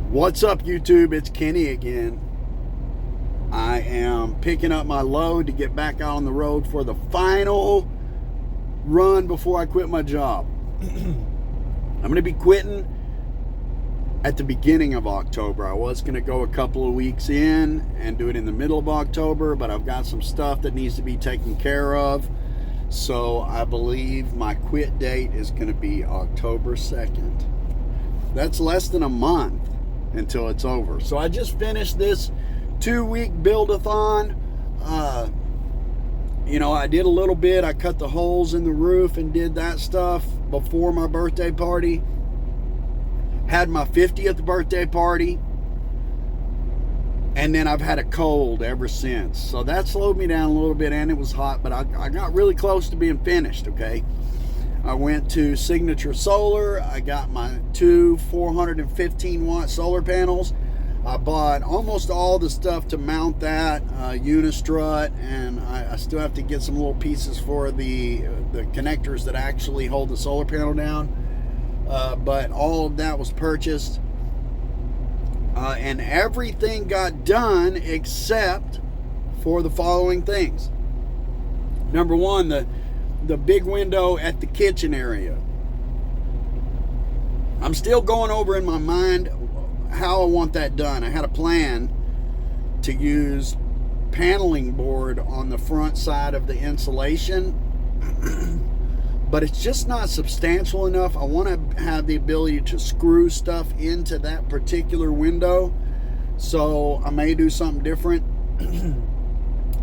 What's up, YouTube? It's Kenny again. I am picking up my load to get back out on the road for the final run before I quit my job. I'm going to be quitting at the beginning of October. I was going to go a couple of weeks in and do it in the middle of October, but I've got some stuff that needs to be taken care of. So I believe my quit date is going to be October 2nd. That's less than a month until it's over. So I just finished this 2-week build-a-thon. I did a little bit. I cut the holes in the roof and did that stuff before my birthday party. Had my 50th birthday party. And then I've had a cold ever since. So that slowed me down a little bit, and it was hot, but I got really close to being finished, okay? I went to Signature Solar. I got my two 415-watt solar panels. I bought almost all the stuff to mount that, unistrut, and I still have to get some little pieces for the connectors that actually hold the solar panel down. But all of that was purchased. And everything got done except for the following things. Number one, the big window at the kitchen area. I'm still going over in my mind how I want that done. I had a plan to use paneling board on the front side of the insulation, but it's just not substantial enough. I want to have the ability to screw stuff into that particular window, so I may do something different.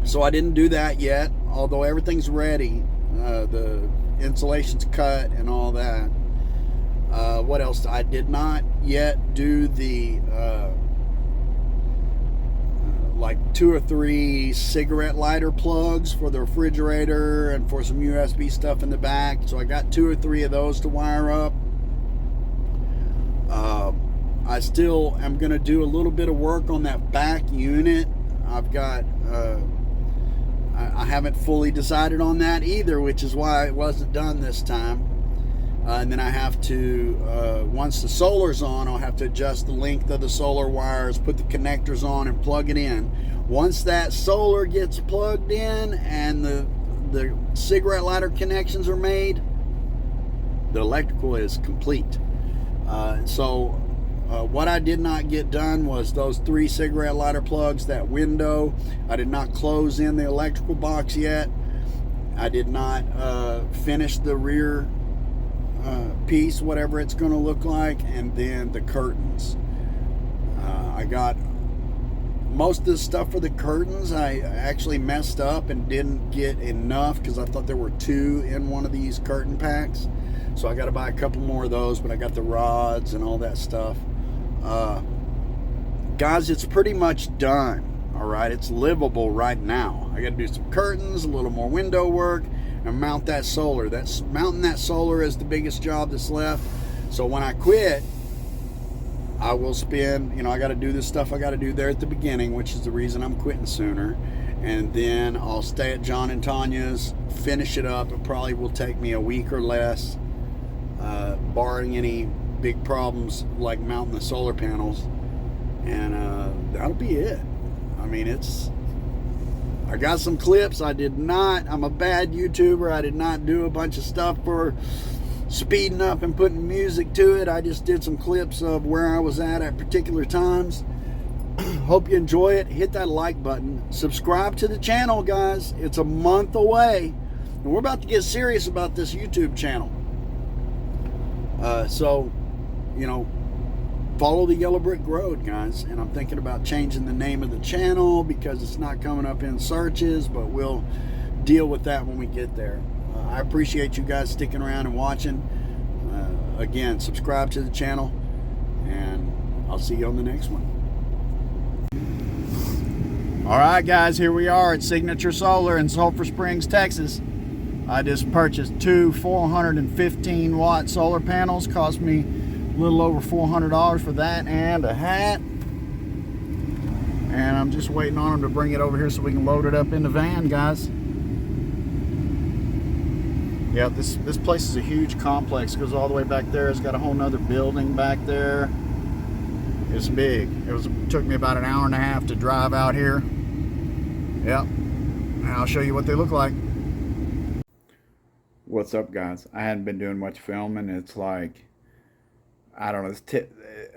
So I didn't do that yet, although everything's ready. The insulation's cut and all that. What else? I did not yet do the like 2 or 3 cigarette lighter plugs for the refrigerator and for some USB stuff in the back. So I got 2 or 3 of those to wire up. I still am going to do a little bit of work on that back unit. I've got I haven't fully decided on that either, which is why it wasn't done this time. And then I have to, once the solar's on, I'll have to adjust the length of the solar wires, put the connectors on, and plug it in. Once that solar gets plugged in and the cigarette lighter connections are made, the electrical is complete. What I did not get done was those 3 cigarette lighter plugs, that window. I did not close in the electrical box yet. I did not finish the rear piece, whatever it's going to look like, and then the curtains. I got most of the stuff for the curtains. I actually messed up and didn't get enough because I thought there were 2 in one of these curtain packs. So I got to buy a couple more of those, but I got the rods and all that stuff. Guys, it's pretty much done. All right, it's livable right now. I got to do some curtains, a little more window work, and mount that solar. Mounting that solar is the biggest job that's left. So when I quit, I will spend, I got to do this stuff I got to do there at the beginning, which is the reason I'm quitting sooner. And then I'll stay at John and Tanya's, finish it up. It probably will take me a week or less, barring any big problems like mounting the solar panels. And that'll be it. I mean, I got some clips. I'm a bad YouTuber. I did not do a bunch of stuff for speeding up and putting music to it. I just did some clips of where I was at particular times. Hope you enjoy it. Hit that like button. Subscribe to the channel, guys. It's a month away. And we're about to get serious about this YouTube channel. Follow the Yellow Brick Road, guys. And I'm thinking about changing the name of the channel because it's not coming up in searches, but we'll deal with that when we get there. I appreciate you guys sticking around and watching. Again, subscribe to the channel, and I'll see you on the next one. All right, guys, here we are at Signature Solar in Sulphur Springs, Texas. I just purchased 2 415-watt solar panels. Cost me a little over $400 for that and a hat. And I'm just waiting on them to bring it over here so we can load it up in the van, guys. Yeah, this place is a huge complex. It goes all the way back there. It's got a whole nother building back there. It's big. It took me about an hour and a half to drive out here. Yep. And I'll show you what they look like. What's up, guys? I hadn't been doing much filming. It's like, I don't know,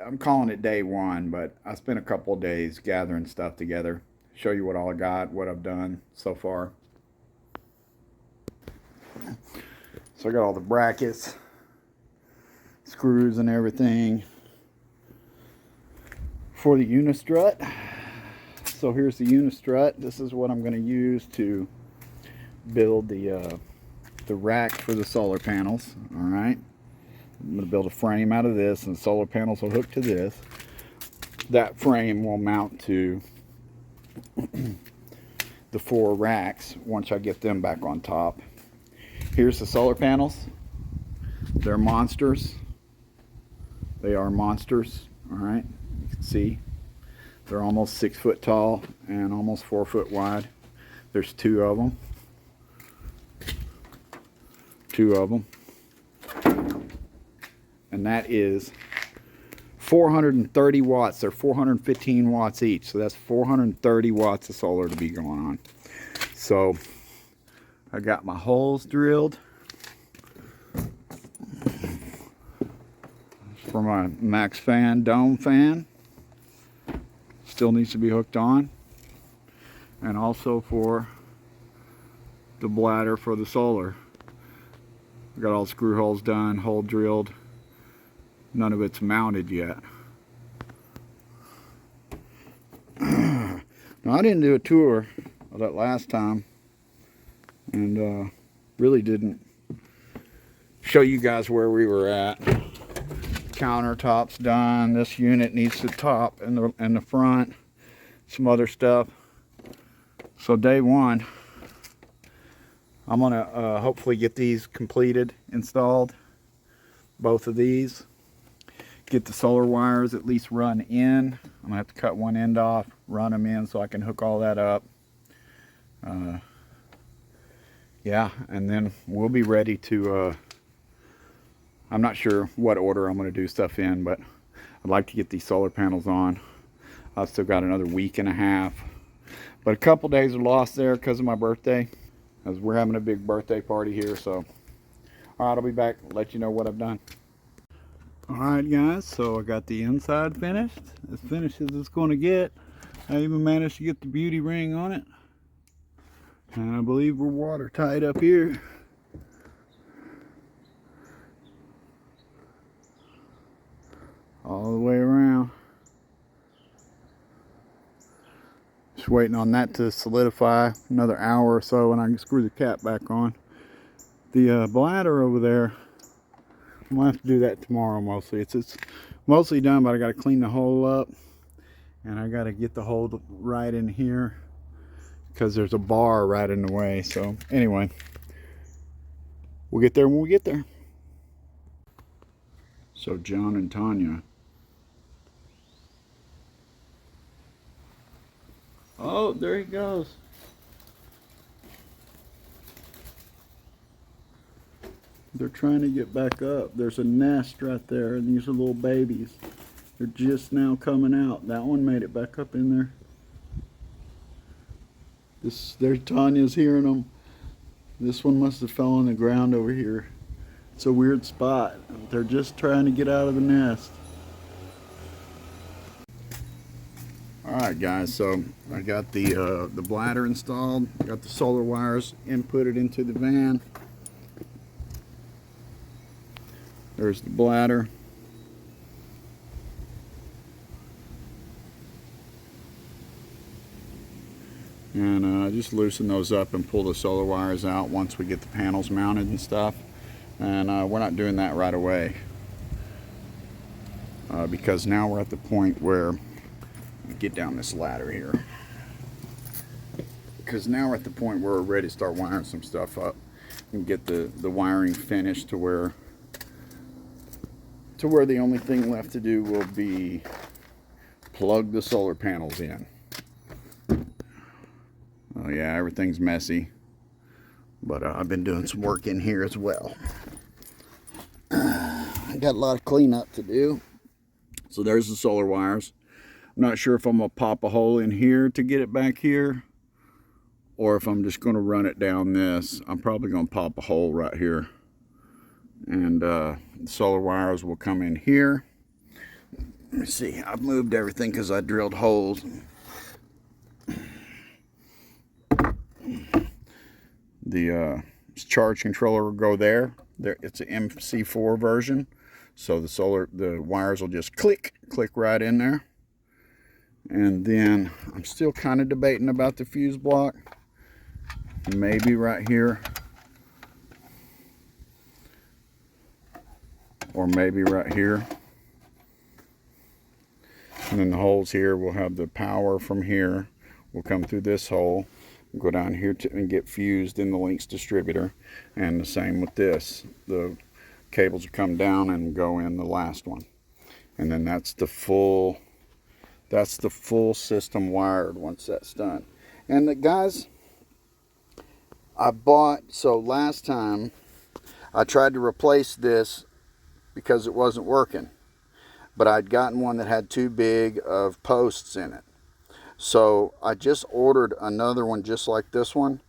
I'm calling it day one, but I spent a couple of days gathering stuff together. Show you what all I got, what I've done so far. So I got all the brackets, screws and everything for the unistrut. So here's the unistrut. This is what I'm going to use to build the rack for the solar panels. All right, I'm going to build a frame out of this, and the solar panels will hook to this. That frame will mount to the 4 racks once I get them back on top. Here's the solar panels. They're monsters. They are monsters. All right, you can see they're almost 6 foot tall and almost 4 foot wide. There's 2 of them. 2 of them. And that is 430 watts. They're 415 watts each. So that's 430 watts of solar to be going on. So I got my holes drilled for my max fan, dome fan. Still needs to be hooked on. And also for the bladder for the solar. I got all the screw holes done, hole drilled. None of it's mounted yet. Now, I didn't do a tour of that last time, and really didn't show you guys where we were at. Countertop's done. This unit needs the top and the front. Some other stuff. So day one, I'm gonna hopefully get these completed, installed, both of these. Get the solar wires at least run in. I'm gonna have to cut one end off, run them in so I can hook all that up. Yeah, and then we'll be ready to, I'm not sure what order I'm gonna do stuff in, but I'd like to get these solar panels on. I've still got another week and a half. But a couple days are lost there because of my birthday, as we're having a big birthday party here. So, all right, I'll be back, let you know what I've done. All right, guys, so I got the inside finished, as finished as it's going to get. I even managed to get the beauty ring on it, and I believe we're watertight up here. All the way around. Just waiting on that to solidify, another hour or so, and I can screw the cap back on. The bladder over there, I'm gonna have to do that tomorrow mostly. It's mostly done, but I gotta clean the hole up, and I gotta get the hole right in here because there's a bar right in the way. So anyway, we'll get there when we get there. So John and Tanya. Oh, there he goes. They're trying to get back up. There's a nest right there, and these are little babies. They're just now coming out. That one made it back up in there. There's Tanya's hearing them. This one must have fell on the ground over here. It's a weird spot. They're just trying to get out of the nest. Alright guys, so I got the bladder installed. Got the solar wires inputted into the van. There's the bladder. And just loosen those up and pull the solar wires out once we get the panels mounted and stuff. And we're not doing that right away. Because now we're at the point where, get down this ladder here. Because now we're at the point where we're ready to start wiring some stuff up. And get the wiring finished to where the only thing left to do will be plug the solar panels in. Oh yeah, everything's messy, but I've been doing some work in here as well. I got a lot of cleanup to do. So there's the solar wires. I'm not sure if I'm going to pop a hole in here to get it back here, or if I'm just going to run it down this. I'm probably going to pop a hole right here. And the solar wires will come in here. Let me see. I've moved everything because I drilled holes. The charge controller will go there. It's an MC4 version. So the wires will just click right in there. And then I'm still kind of debating about the fuse block. Maybe right here. Or maybe right here. And then the holes here will have the power from here. Will come through this hole. Go down here and get fused in the Lynx distributor. And the same with this. The cables will come down and go in the last one. And then that's the full system wired once that's done. And the guys, so last time I tried to replace this because it wasn't working, but I'd gotten one that had too big of posts in it. So I just ordered another one just like this one,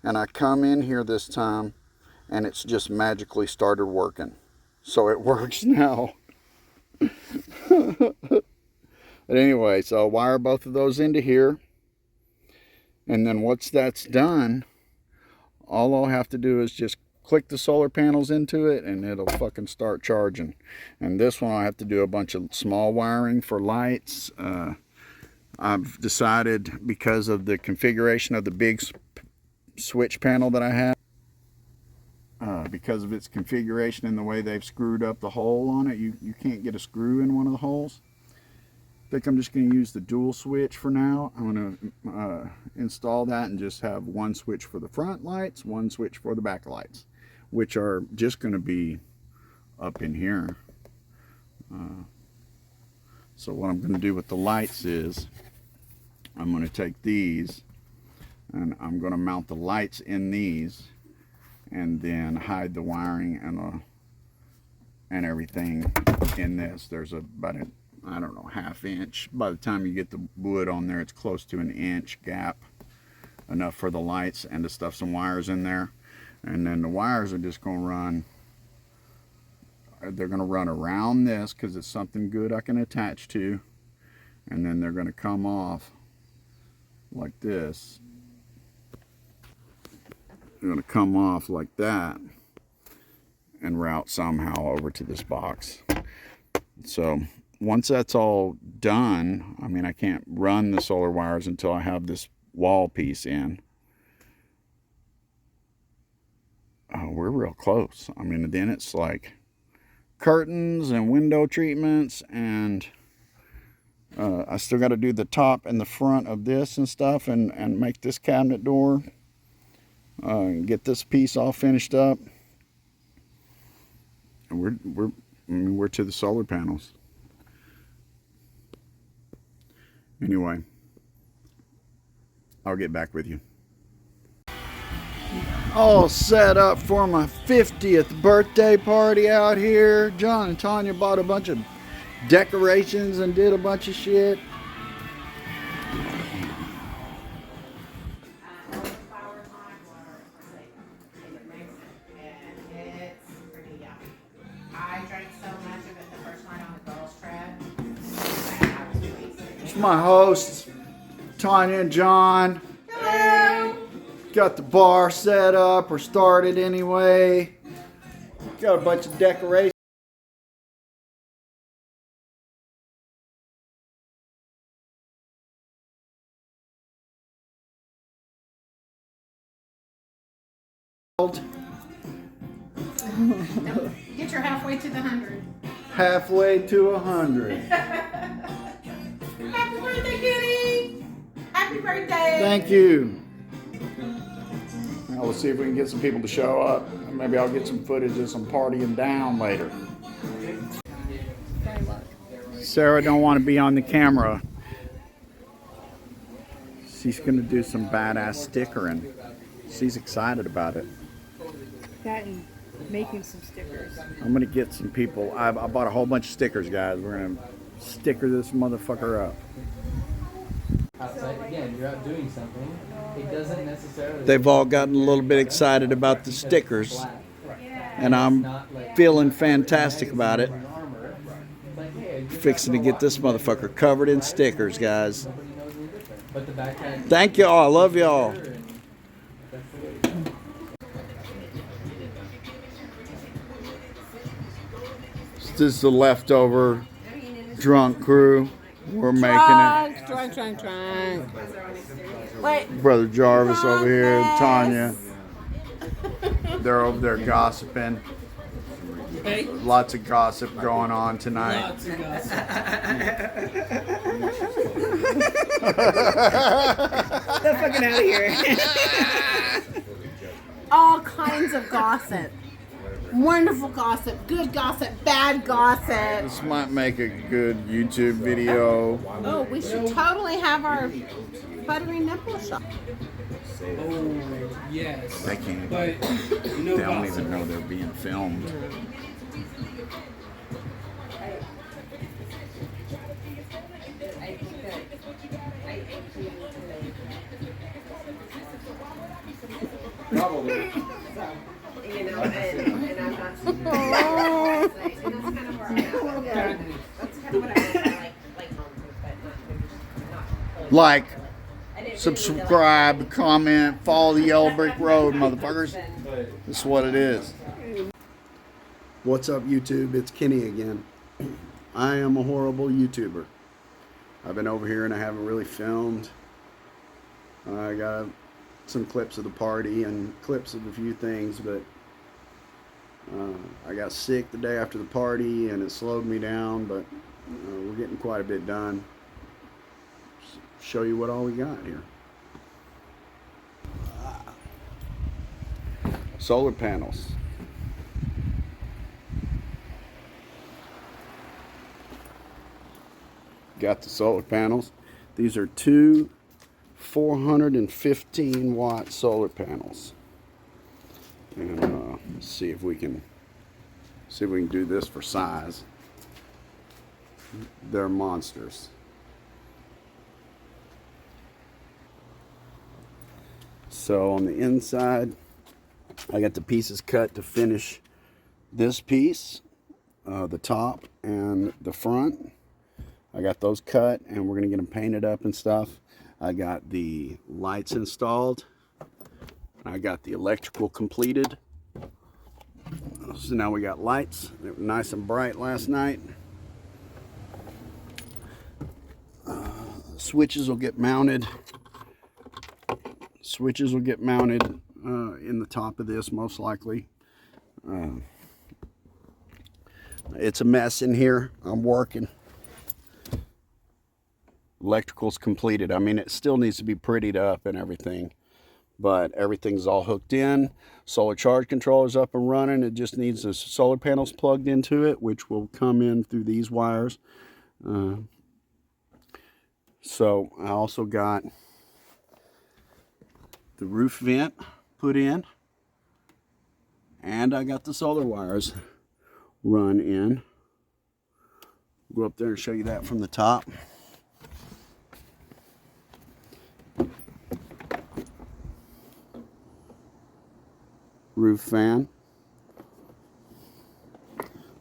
and I come in here this time and it's just magically started working. So it works now. But anyway, so I'll wire both of those into here, and then once that's done, all I'll have to do is just click the solar panels into it and it'll fucking start charging. And this one I have to do a bunch of small wiring for lights. I've decided, because of the configuration of the big switch panel that I have, because of its configuration and the way they've screwed up the hole on it, you can't get a screw in one of the holes. I think I'm just going to use the dual switch for now. I'm going to install that and just have one switch for the front lights, one switch for the back lights, which are just going to be up in here. So what I'm going to do with the lights is I'm going to take these and I'm going to mount the lights in these, and then hide the wiring and everything in this. There's about a, I don't know, ½ inch. By the time you get the wood on there, it's close to an inch gap, enough for the lights and to stuff some wires in there. And then the wires are just going to run, they're going to run around this because it's something good I can attach to, and then they're going to come off like this. They're going to come off like that and route somehow over to this box. So once that's all done, I mean, I can't run the solar wires until I have this wall piece in. Oh, we're real close. I mean, then it's like curtains and window treatments, and I still got to do the top and the front of this and stuff, and make this cabinet door, get this piece all finished up. And we're to the solar panels. Anyway, I'll get back with you. All set up for my 50th birthday party out here. John and Tanya bought a bunch of decorations and did a bunch of shit. It's my hosts, Tanya and John. Hello. Got the bar set up, or started anyway. Got a bunch of decorations. Get your halfway to the 100. Halfway to 100. Happy birthday, Kitty! Happy birthday! Thank you. Now we'll see if we can get some people to show up. Maybe I'll get some footage of some partying down later. Sarah don't want to be on the camera. She's going to do some badass stickering. She's excited about it. That and making some stickers. I'm going to get some people. I bought a whole bunch of stickers, guys. We're going to sticker this motherfucker up. Outside, again, you're out doing something. It doesn't necessarily. They've all gotten a little bit excited about the stickers, and I'm feeling fantastic about it. Fixing to get this motherfucker covered in stickers, guys. Thank y'all. I love y'all. This is the leftover drunk crew. We're making it. Drunk. Wait. Brother Jarvis over here, Tanya. They're over there gossiping. Lots of gossip going on tonight. Lots of gossip. The fucking out of here. All kinds of gossip. Wonderful gossip, good gossip, bad gossip. This might make a good YouTube video. Oh, we should totally have our buttery nipple shot. Oh, yes. They can't. But no They don't gossip. even know they're being filmed. Probably. You know, and I'm not super. And that's kind of where I'm at. That's kind of what I like home food, but not really. Like, I didn't subscribe, comment, follow the yellow brick road, motherfuckers. This is what it is. What's up, YouTube? It's Kenny again. I am a horrible YouTuber. I've been over here and I haven't really filmed. I got some clips of the party and clips of a few things, but I got sick the day after the party and it slowed me down, but we're getting quite a bit done. Show you what all we got here. Solar panels. Got the solar panels. These are two 415 watt solar panels. And let's see if we can do this for size. They're monsters. So on the inside, I got the pieces cut to finish this piece, the top and the front. I got those cut and we're gonna get them painted up and stuff. I got the lights installed. I got the electrical completed. So now we got lights. They were nice and bright last night. Switches will get mounted. Switches will get mounted in the top of this most likely. It's a mess in here. I'm working. Electrical's completed. I mean, it still needs to be prettied up and everything, but everything's all hooked in. Solar charge controller's up and running. It just needs the solar panels plugged into it, which will come in through these wires. So I also got the roof vent put in, and I got the solar wires run in. Go up there and show you that from the top. Roof fan.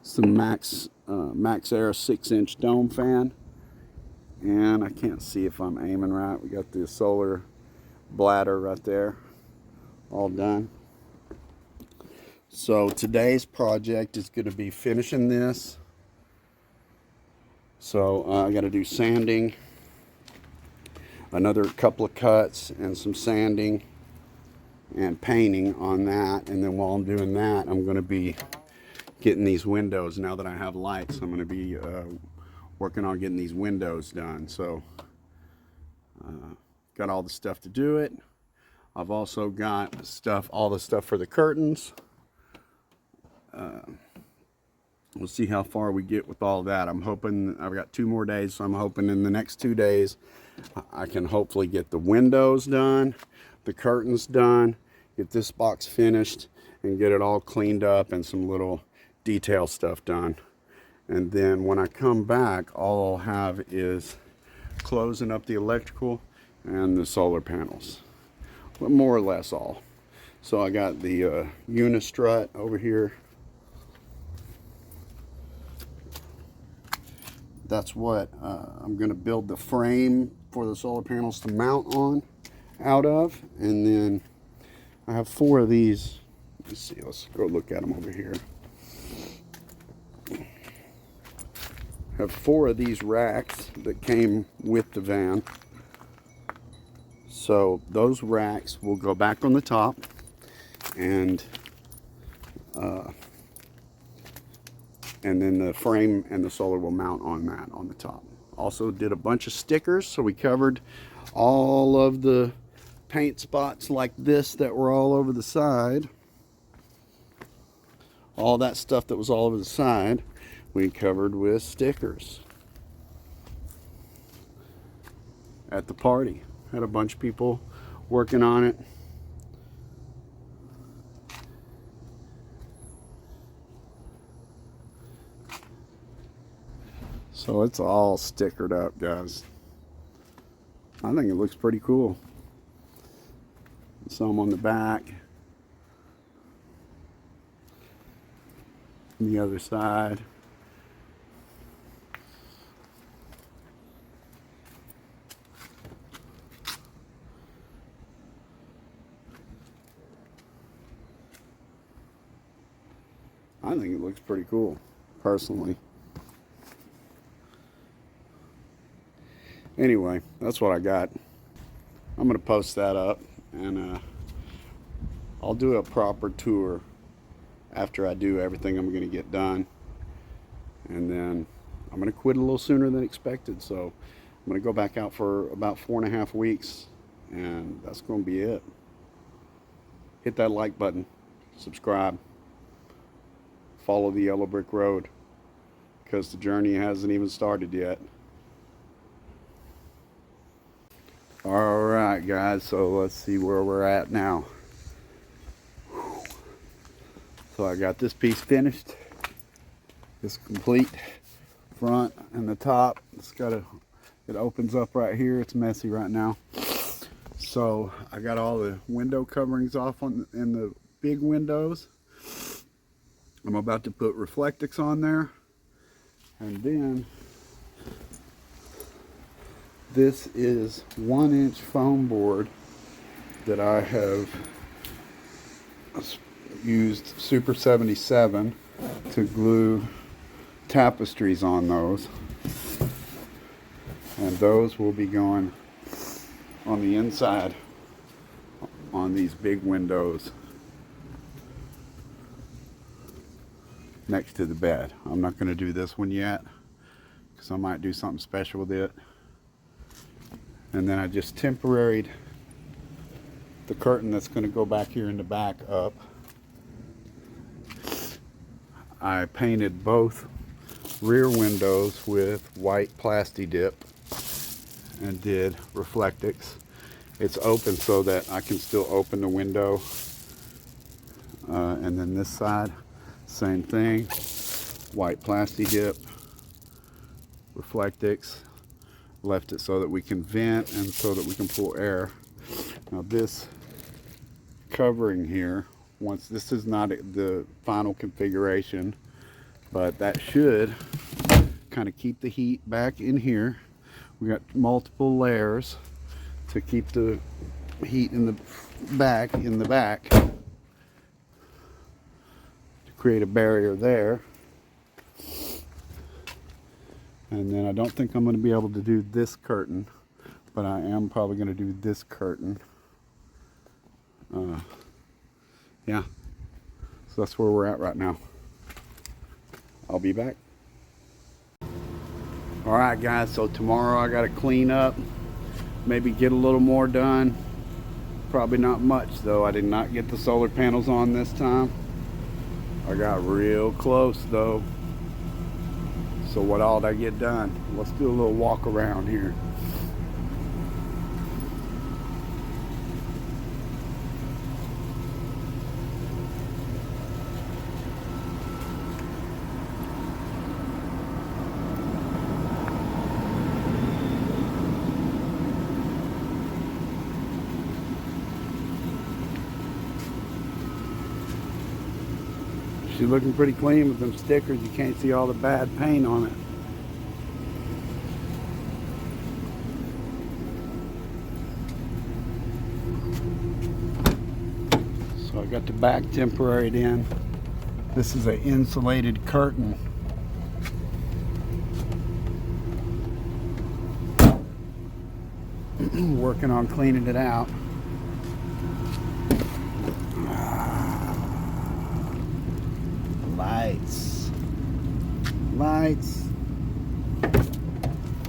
It's the Max Air 6-inch dome fan. And I can't see if I'm aiming right. We got the solar bladder right there, all done. So today's project is going to be finishing this. So I got to do sanding, another couple of cuts and some sanding and painting on that. And then while I'm doing that, I'm going to be getting these windows. Now that I have lights, I'm going to be working on getting these windows done. So got all the stuff to do it. I've also got all the stuff for the curtains. We'll see how far we get with all that. I'm hoping, I've got 2 more days, so I'm hoping in the next 2 days I can hopefully get the windows done, the curtains done, get this box finished, and get it all cleaned up and some little detail stuff done. And then when I come back, all I'll have is closing up the electrical and the solar panels. But more or less all. So I got the unistrut over here. That's what I'm going to build the frame for the solar panels to mount on out of. And then I have 4 of these. Let's see, let's go look at them over here. I have 4 of these racks that came with the van. So those racks will go back on the top, and then the frame and the solar will mount on that on the top. Also did a bunch of stickers, so we covered all of the paint spots like this that were all over the side. All that stuff that was all over the side, we covered with stickers. At the party, had a bunch of people working on it. So it's all stickered up, guys. I think it looks pretty cool. Some on the back. On the other side. I think it looks pretty cool, personally. Anyway, that's what I got. I'm going to post that up, and I'll do a proper tour after I do everything I'm going to get done. And then I'm going to quit a little sooner than expected, so I'm going to go back out for about 4.5 weeks, and that's going to be it. Hit that like button, subscribe, follow the yellow brick road, because the journey hasn't even started yet. Alright guys, so let's see where we're at now. So I got this piece finished. It's complete, front and the top. It opens up right here. It's messy right now. So I got all the window coverings off in the big windows. I'm about to put Reflectix on there. And then this is 1-inch foam board that I have used Super 77 to glue tapestries on those. And those will be going on the inside on these big windows next to the bed. I'm not going to do this one yet because I might do something special with it. And then I just temporaried the curtain that's going to go back here in the back up. I painted both rear windows with white Plasti Dip and did Reflectix. It's open so that I can still open the window. And then this side, same thing. White Plasti Dip, Reflectix. Left it so that we can vent and so that we can pull air. Now this covering here, once this is not the final configuration, but that should kind of keep the heat back in here. We got multiple layers to keep the heat in the back, to create a barrier there. And then I don't think I'm going to be able to do this curtain, but I am probably going to do this curtain. Yeah, so that's where we're at right now. I'll be back. Alright guys, so tomorrow I got to clean up, maybe get a little more done. Probably not much though. I did not get the solar panels on this time. I got real close though. So what all did I get done? Let's do a little walk around here. She's looking pretty clean with them stickers. You can't see all the bad paint on it. So I got the back temporaried in. This is an insulated curtain. Working on cleaning it out. Lights.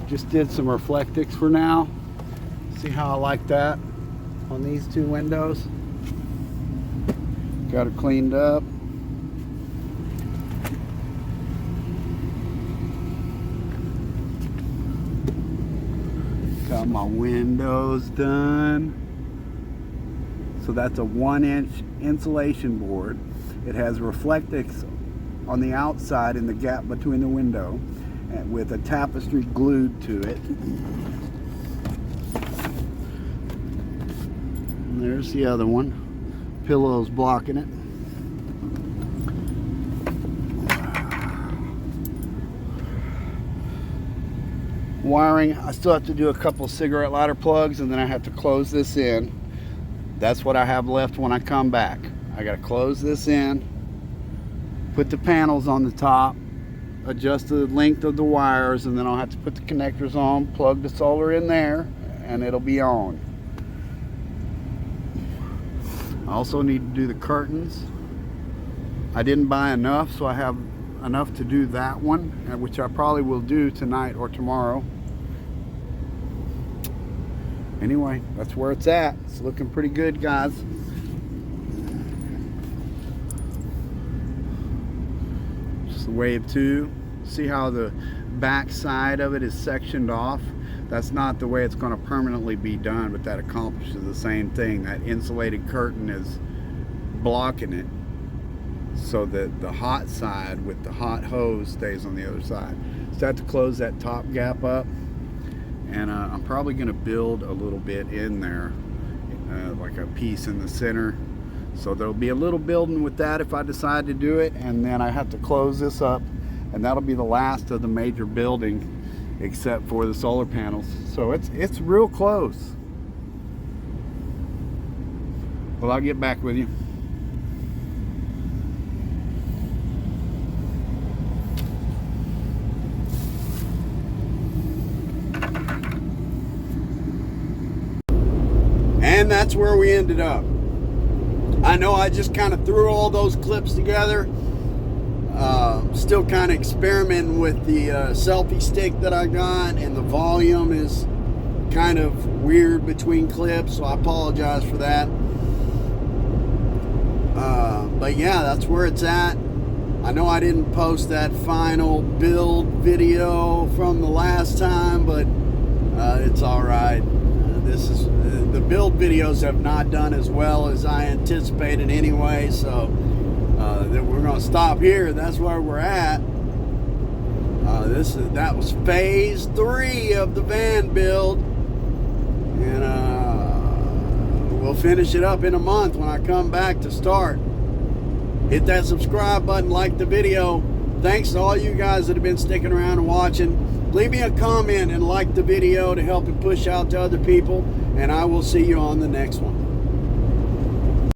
Just did some reflectics for now. See how I like that on these two windows. Got it cleaned up. Got my windows done. So that's a 1-inch insulation board. It has reflectics on the outside in the gap between the window, and with a tapestry glued to it. And there's the other one. Pillows blocking it. Wiring, I still have to do a couple cigarette lighter plugs, and then I have to close this in. That's what I have left when I come back. I got to close this in, put the panels on the top, adjust the length of the wires, and then I'll have to put the connectors on, plug the solar in there, and it'll be on. I also need to do the curtains. I didn't buy enough, so I have enough to do that one, which I probably will do tonight or tomorrow. Anyway, that's where it's at. It's looking pretty good, guys. Just the wave 2. See how the back side of it is sectioned off? That's not the way it's going to permanently be done, but that accomplishes the same thing. That insulated curtain is blocking it so that the hot side with the hot hose stays on the other side. So I have to close that top gap up, and I'm probably going to build a little bit in there, like a piece in the center. So there'll be a little building with that if I decide to do it, and then I have to close this up, and that'll be the last of the major building except for the solar panels. So it's real close. Well, I'll get back with you. And that's where we ended up. I know I just kind of threw all those clips together. Still kind of experimenting with the selfie stick that I got, and the volume is kind of weird between clips, so I apologize for that. But yeah, that's where it's at. I know I didn't post that final build video from the last time, but it's all right. The build videos have not done as well as I anticipated anyway, so that we're going to stop here. That's where we're at. That was phase 3 of the van build, and we'll finish it up in a month when I come back to start. Hit that subscribe button, like the video. Thanks to all you guys that have been sticking around and watching. Leave me a comment and like the video to help it push out to other people, and I will see you on the next one.